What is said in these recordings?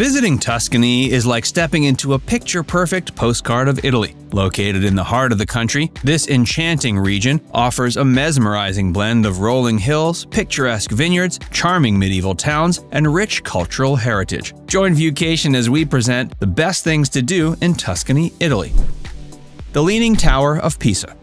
Visiting Tuscany is like stepping into a picture-perfect postcard of Italy. Located in the heart of the country, this enchanting region offers a mesmerizing blend of rolling hills, picturesque vineyards, charming medieval towns, and rich cultural heritage. Join Viewcation as we present the best things to do in Tuscany, Italy. The Leaning Tower of Pisa.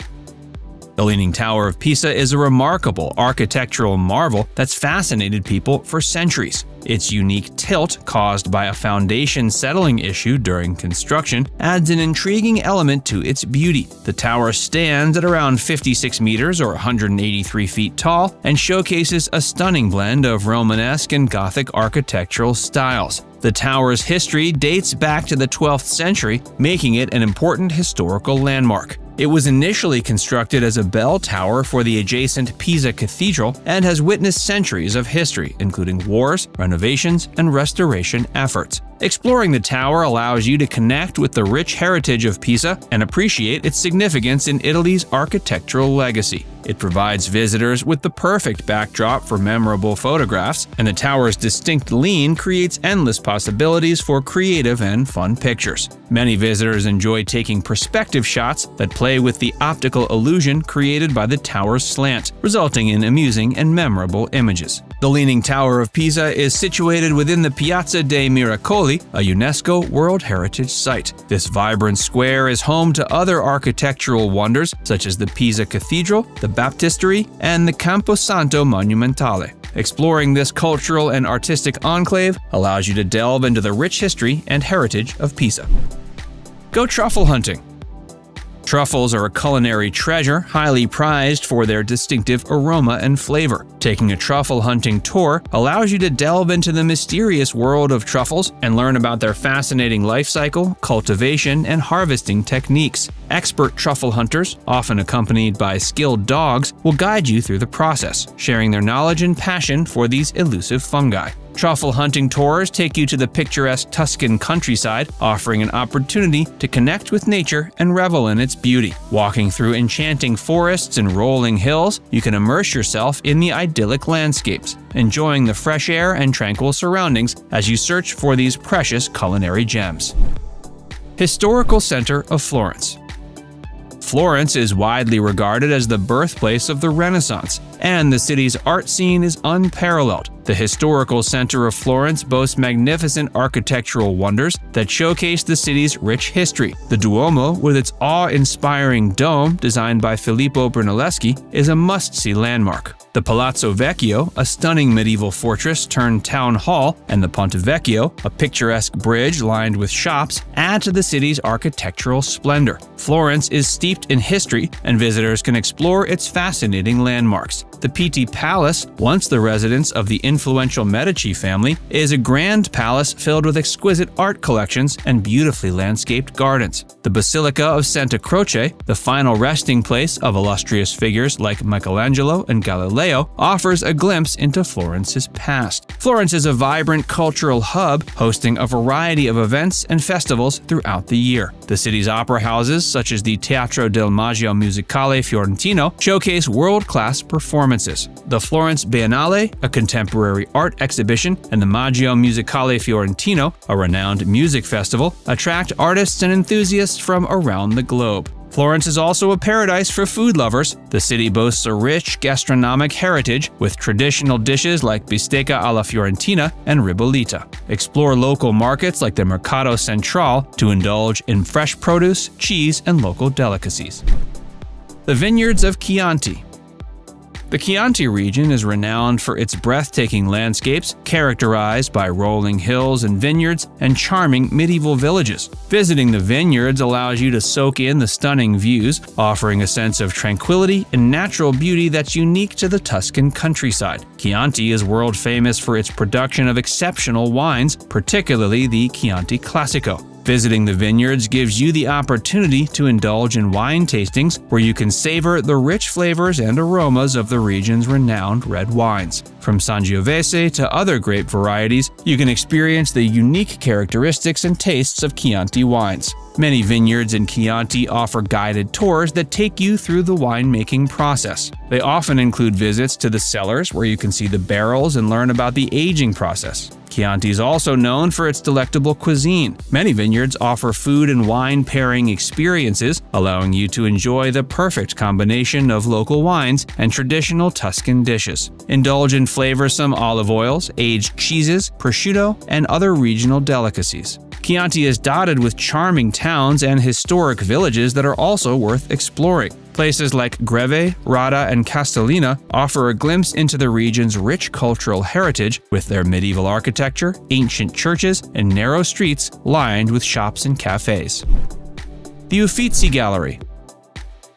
The Leaning Tower of Pisa is a remarkable architectural marvel that's fascinated people for centuries. Its unique tilt, caused by a foundation settling issue during construction, adds an intriguing element to its beauty. The tower stands at around 56 meters or 183 feet tall and showcases a stunning blend of Romanesque and Gothic architectural styles. The tower's history dates back to the 12th century, making it an important historical landmark. It was initially constructed as a bell tower for the adjacent Pisa Cathedral and has witnessed centuries of history, including wars, renovations, and restoration efforts. Exploring the tower allows you to connect with the rich heritage of Pisa and appreciate its significance in Italy's architectural legacy. It provides visitors with the perfect backdrop for memorable photographs, and the tower's distinct lean creates endless possibilities for creative and fun pictures. Many visitors enjoy taking perspective shots that play with the optical illusion created by the tower's slant, resulting in amusing and memorable images. The Leaning Tower of Pisa is situated within the Piazza dei Miracoli, a UNESCO World Heritage Site. This vibrant square is home to other architectural wonders such as the Pisa Cathedral, the Baptistery, and the Camposanto Monumentale. Exploring this cultural and artistic enclave allows you to delve into the rich history and heritage of Pisa. Go truffle hunting. Truffles are a culinary treasure highly prized for their distinctive aroma and flavor. Taking a truffle hunting tour allows you to delve into the mysterious world of truffles and learn about their fascinating life cycle, cultivation, and harvesting techniques. Expert truffle hunters, often accompanied by skilled dogs, will guide you through the process, sharing their knowledge and passion for these elusive fungi. Truffle hunting tours take you to the picturesque Tuscan countryside, offering an opportunity to connect with nature and revel in its beauty. Walking through enchanting forests and rolling hills, you can immerse yourself in the idyllic landscapes, enjoying the fresh air and tranquil surroundings as you search for these precious culinary gems. Historical Center of Florence. Florence is widely regarded as the birthplace of the Renaissance, and the city's art scene is unparalleled. The historical center of Florence boasts magnificent architectural wonders that showcase the city's rich history. The Duomo, with its awe-inspiring dome designed by Filippo Brunelleschi, is a must-see landmark. The Palazzo Vecchio, a stunning medieval fortress turned town hall, and the Ponte Vecchio, a picturesque bridge lined with shops, add to the city's architectural splendor. Florence is steeped in history, and visitors can explore its fascinating landmarks. The Pitti Palace, once the residence of the influential Medici family, is a grand palace filled with exquisite art collections and beautifully landscaped gardens. The Basilica of Santa Croce, the final resting place of illustrious figures like Michelangelo and Galileo, offers a glimpse into Florence's past. Florence is a vibrant cultural hub, hosting a variety of events and festivals throughout the year. The city's opera houses, such as the Teatro del Maggio Musicale Fiorentino, showcase world-class performances. The Florence Biennale, a contemporary art exhibition, and the Maggio Musicale Fiorentino, a renowned music festival, attract artists and enthusiasts from around the globe. Florence is also a paradise for food lovers. The city boasts a rich gastronomic heritage with traditional dishes like bistecca alla fiorentina and ribollita. Explore local markets like the Mercato Centrale to indulge in fresh produce, cheese, and local delicacies. The Vineyards of Chianti. The Chianti region is renowned for its breathtaking landscapes, characterized by rolling hills and vineyards and charming medieval villages. Visiting the vineyards allows you to soak in the stunning views, offering a sense of tranquility and natural beauty that's unique to the Tuscan countryside. Chianti is world famous for its production of exceptional wines, particularly the Chianti Classico. Visiting the vineyards gives you the opportunity to indulge in wine tastings where you can savor the rich flavors and aromas of the region's renowned red wines. From Sangiovese to other grape varieties, you can experience the unique characteristics and tastes of Chianti wines. Many vineyards in Chianti offer guided tours that take you through the winemaking process. They often include visits to the cellars where you can see the barrels and learn about the aging process. Chianti is also known for its delectable cuisine. Many vineyards offer food and wine pairing experiences, allowing you to enjoy the perfect combination of local wines and traditional Tuscan dishes. Indulge in flavorsome olive oils, aged cheeses, prosciutto, and other regional delicacies. Chianti is dotted with charming towns and historic villages that are also worth exploring. Places like Greve, Rada, and Castellina offer a glimpse into the region's rich cultural heritage with their medieval architecture, ancient churches, and narrow streets lined with shops and cafes. The Uffizi Gallery.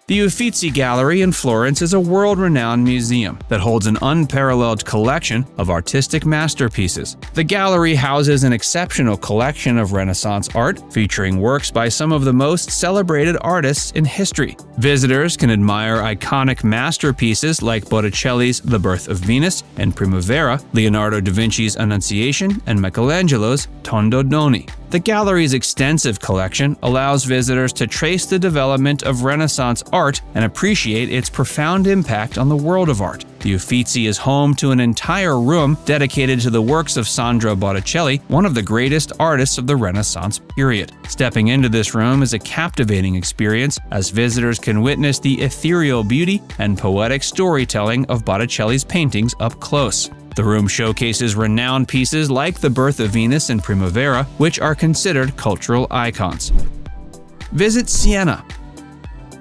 The Uffizi Gallery in Florence is a world-renowned museum that holds an unparalleled collection of artistic masterpieces. The gallery houses an exceptional collection of Renaissance art, featuring works by some of the most celebrated artists in history. Visitors can admire iconic masterpieces like Botticelli's The Birth of Venus and Primavera, Leonardo da Vinci's Annunciation, and Michelangelo's Tondo Doni. The gallery's extensive collection allows visitors to trace the development of Renaissance art and appreciate its profound impact on the world of art. The Uffizi is home to an entire room dedicated to the works of Sandro Botticelli, one of the greatest artists of the Renaissance period. Stepping into this room is a captivating experience, as visitors can witness the ethereal beauty and poetic storytelling of Botticelli's paintings up close. The room showcases renowned pieces like The Birth of Venus and Primavera, which are considered cultural icons. Visit Siena.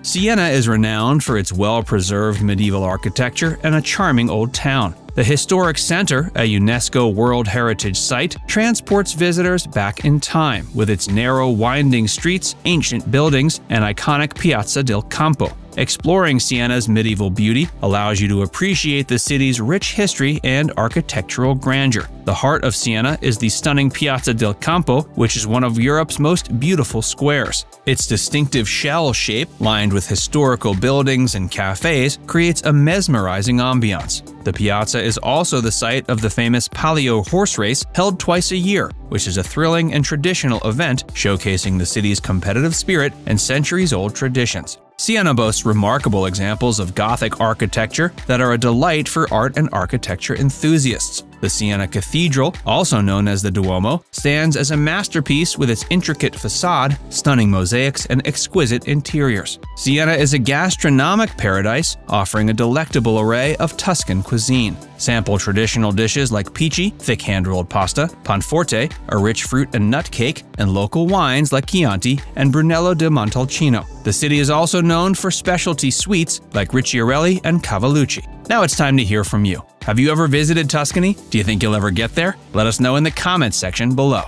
Siena is renowned for its well-preserved medieval architecture and a charming old town. The historic center, a UNESCO World Heritage Site, transports visitors back in time with its narrow, winding streets, ancient buildings, and iconic Piazza del Campo. Exploring Siena's medieval beauty allows you to appreciate the city's rich history and architectural grandeur. The heart of Siena is the stunning Piazza del Campo, which is one of Europe's most beautiful squares. Its distinctive shell shape, lined with historical buildings and cafes, creates a mesmerizing ambiance. The piazza is also the site of the famous Palio horse race, held twice a year, which is a thrilling and traditional event showcasing the city's competitive spirit and centuries-old traditions. Siena boasts remarkable examples of Gothic architecture that are a delight for art and architecture enthusiasts. The Siena Cathedral, also known as the Duomo, stands as a masterpiece with its intricate facade, stunning mosaics, and exquisite interiors. Siena is a gastronomic paradise, offering a delectable array of Tuscan cuisine. Sample traditional dishes like pici, thick hand-rolled pasta, panforte, a rich fruit and nut cake, and local wines like Chianti and Brunello di Montalcino. The city is also known for specialty sweets like Ricciarelli and Cavallucci. Now it's time to hear from you. Have you ever visited Tuscany? Do you think you'll ever get there? Let us know in the comments section below.